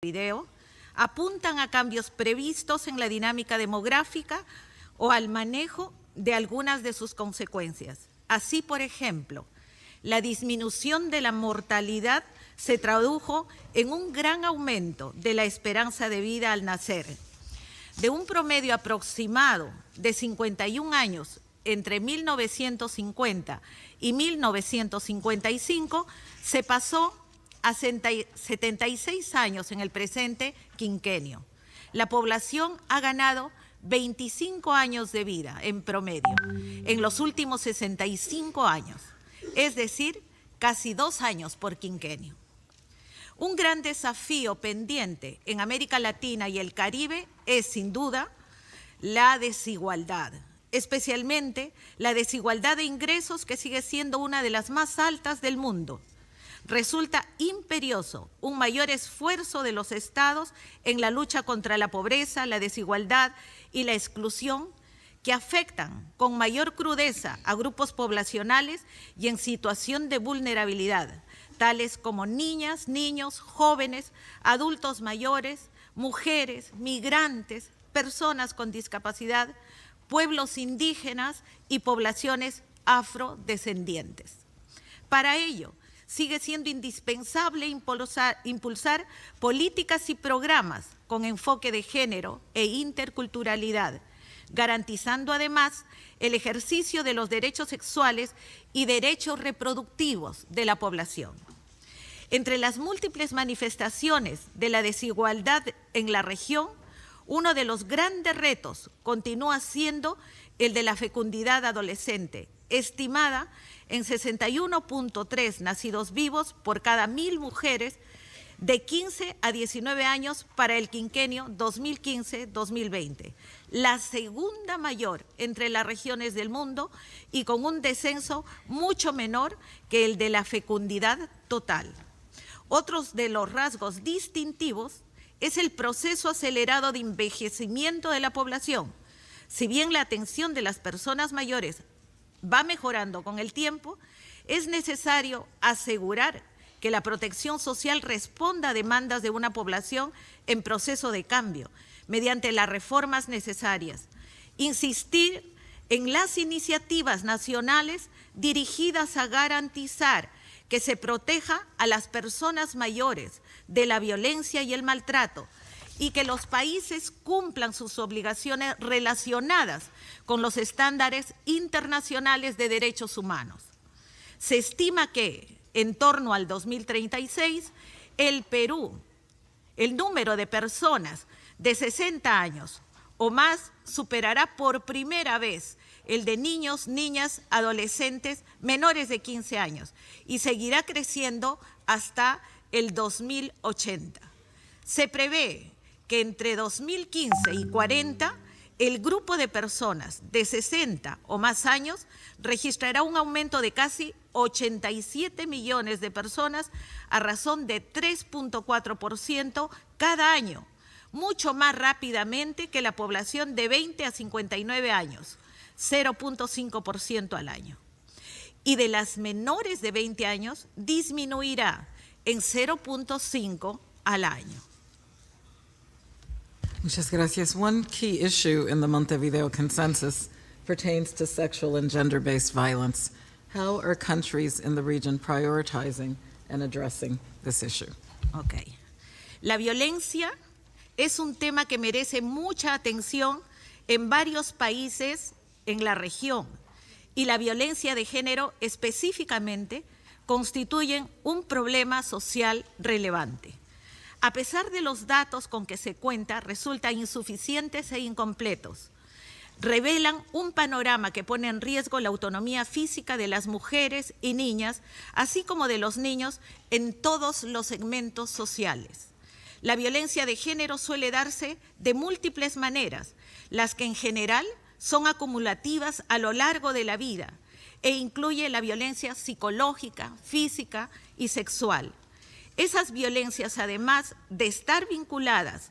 video apuntan a cambios previstos en la dinámica demográfica o al manejo de algunas de sus consecuencias. Así, por ejemplo, la disminución de la mortalidad se tradujo en un gran aumento de la esperanza de vida al nacer. De un promedio aproximado de 51 años entre 1950 y 1955, se pasó a 76 años en el presente quinquenio. La población ha ganado 25 años de vida en promedio en los últimos 65 años, es decir, casi 2 años por quinquenio. Un gran desafío pendiente en América Latina y el Caribe es, sin duda, la desigualdad, especialmente la desigualdad de ingresos, que sigue siendo una de las más altas del mundo. Resulta imperioso un mayor esfuerzo de los estados en la lucha contra la pobreza, la desigualdad y la exclusión, que afectan con mayor crudeza a grupos poblacionales y en situación de vulnerabilidad, tales como niñas, niños, jóvenes, adultos mayores, mujeres, migrantes, personas con discapacidad, pueblos indígenas y poblaciones afrodescendientes. Para ello, sigue siendo indispensable impulsar políticas y programas con enfoque de género e interculturalidad, garantizando además el ejercicio de los derechos sexuales y derechos reproductivos de la población. Entre las múltiples manifestaciones de la desigualdad en la región, uno de los grandes retos continúa siendo el de la fecundidad adolescente, estimada en 61.3 nacidos vivos por cada 1.000 mujeres de 15 a 19 años para el quinquenio 2015-2020, la segunda mayor entre las regiones del mundo y con un descenso mucho menor que el de la fecundidad total. Otros de los rasgos distintivos es el proceso acelerado de envejecimiento de la población. Si bien la atención de las personas mayores va mejorando con el tiempo, es necesario asegurar que la protección social responda a demandas de una población en proceso de cambio, mediante las reformas necesarias. Insistir en las iniciativas nacionales dirigidas a garantizar que se proteja a las personas mayores de la violencia y el maltrato, y que los países cumplan sus obligaciones relacionadas con los estándares internacionales de derechos humanos. Se estima que, en torno al 2036, el Perú, el número de personas de 60 años o más superará por primera vez el de niños, niñas, adolescentes menores de 15 años y seguirá creciendo hasta el 2080. Se prevé que entre 2015 y 40 el grupo de personas de 60 o más años registrará un aumento de casi 87 millones de personas a razón de 3.4% cada año, mucho más rápidamente que la población de 20 a 59 años, 0.5% al año. Y de las menores de 20 años disminuirá en 0.5% al año. Muchas gracias. One key issue in the Montevideo Consensus pertains to sexual and gender-based violence. How are countries in the region prioritizing and addressing this issue? Okay. La violencia es un tema que merece mucha atención en varios países en la región, y la violencia de género específicamente constituyen un problema social relevante. A pesar de los datos con que se cuenta, resultan insuficientes e incompletos. Revelan un panorama que pone en riesgo la autonomía física de las mujeres y niñas, así como de los niños en todos los segmentos sociales. La violencia de género suele darse de múltiples maneras, las que en general son acumulativas a lo largo de la vida e incluye la violencia psicológica, física y sexual. Esas violencias, además de estar vinculadas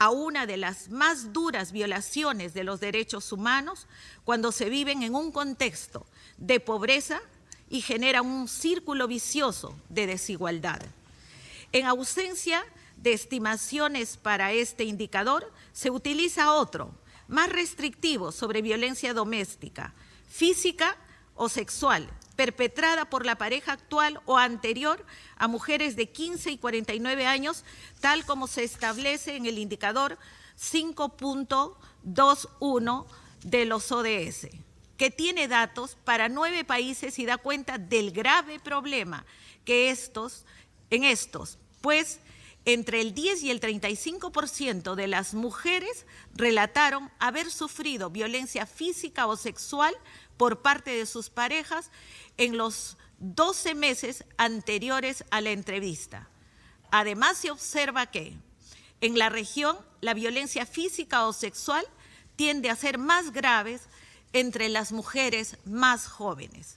a una de las más duras violaciones de los derechos humanos, cuando se viven en un contexto de pobreza y generan un círculo vicioso de desigualdad. En ausencia de estimaciones para este indicador, se utiliza otro, más restrictivo, sobre violencia doméstica, física o sexual, perpetrada por la pareja actual o anterior a mujeres de 15 y 49 años, tal como se establece en el indicador 5.21 de los ODS, que tiene datos para 9 países y da cuenta del grave problema que en estos, pues entre el 10 y el 35% de las mujeres relataron haber sufrido violencia física o sexual por parte de sus parejas en los 12 meses anteriores a la entrevista. Además, se observa que en la región la violencia física o sexual tiende a ser más graves entre las mujeres más jóvenes.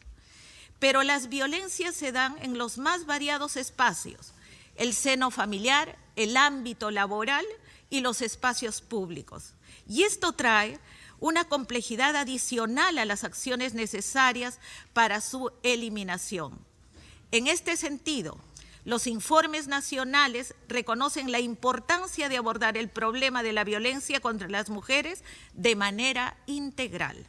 Pero las violencias se dan en los más variados espacios: el seno familiar, el ámbito laboral y los espacios públicos. Y esto trae una complejidad adicional a las acciones necesarias para su eliminación. En este sentido, los informes nacionales reconocen la importancia de abordar el problema de la violencia contra las mujeres de manera integral.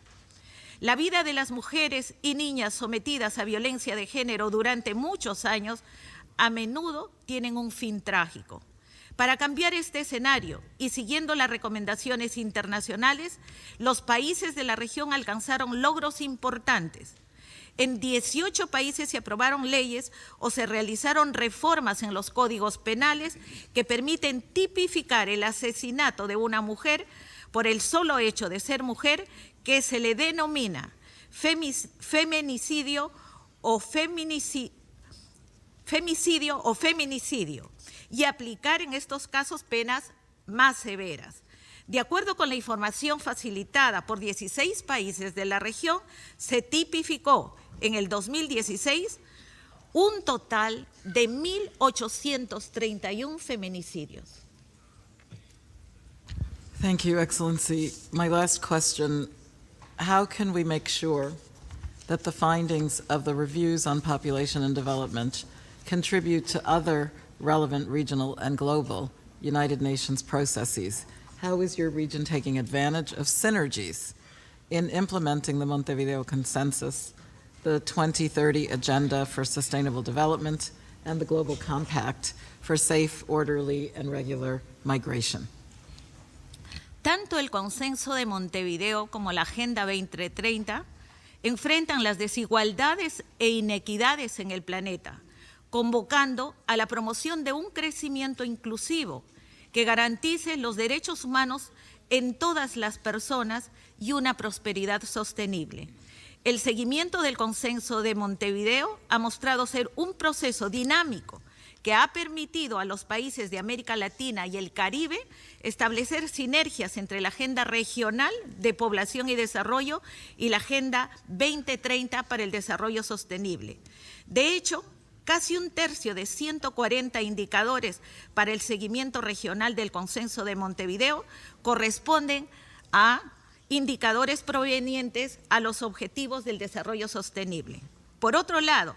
La vida de las mujeres y niñas sometidas a violencia de género durante muchos años a menudo tienen un fin trágico. Para cambiar este escenario y siguiendo las recomendaciones internacionales, los países de la región alcanzaron logros importantes. En 18 países se aprobaron leyes o se realizaron reformas en los códigos penales que permiten tipificar el asesinato de una mujer por el solo hecho de ser mujer, que se le denomina feminicidio o feminicidio, y aplicar en estos casos penas más severas. De acuerdo con la información facilitada por 16 países de la región, se tipificó en el 2016 un total de 1.831 feminicidios. Thank you, Excellency. My last question: how can we make sure that the findings of the reviews on population and development contribute to other relevant regional and global United Nations processes? How is your region taking advantage of synergies in implementing the Montevideo Consensus, the 2030 Agenda for Sustainable Development, and the Global Compact for Safe, Orderly, and Regular Migration? Tanto el Consenso de Montevideo como la Agenda 2030 enfrentan las desigualdades e inequidades en el planeta, convocando a la promoción de un crecimiento inclusivo que garantice los derechos humanos en todas las personas y una prosperidad sostenible. El seguimiento del Consenso de Montevideo ha mostrado ser un proceso dinámico que ha permitido a los países de América Latina y el Caribe establecer sinergias entre la Agenda Regional de Población y Desarrollo y la Agenda 2030 para el Desarrollo Sostenible. De hecho, casi un tercio de 140 indicadores para el seguimiento regional del Consenso de Montevideo corresponden a indicadores provenientes a los objetivos del desarrollo sostenible. Por otro lado,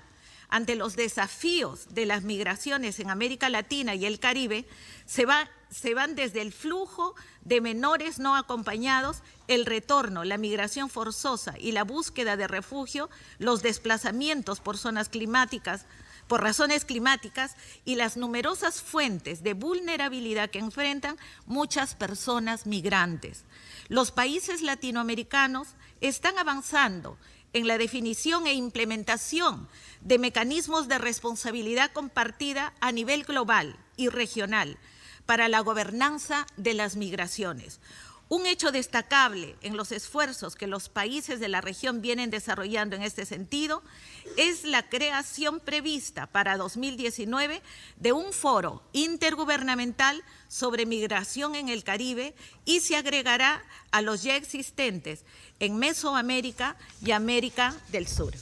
ante los desafíos de las migraciones en América Latina y el Caribe, se van desde el flujo de menores no acompañados, el retorno, la migración forzosa y la búsqueda de refugio, los desplazamientos por razones climáticas y las numerosas fuentes de vulnerabilidad que enfrentan muchas personas migrantes. Los países latinoamericanos están avanzando en la definición e implementación de mecanismos de responsabilidad compartida a nivel global y regional para la gobernanza de las migraciones. Un hecho destacable en los esfuerzos que los países de la región vienen desarrollando en este sentido es la creación prevista para 2019 de un foro intergubernamental sobre migración en el Caribe y se agregará a los ya existentes en Mesoamérica y América del Sur.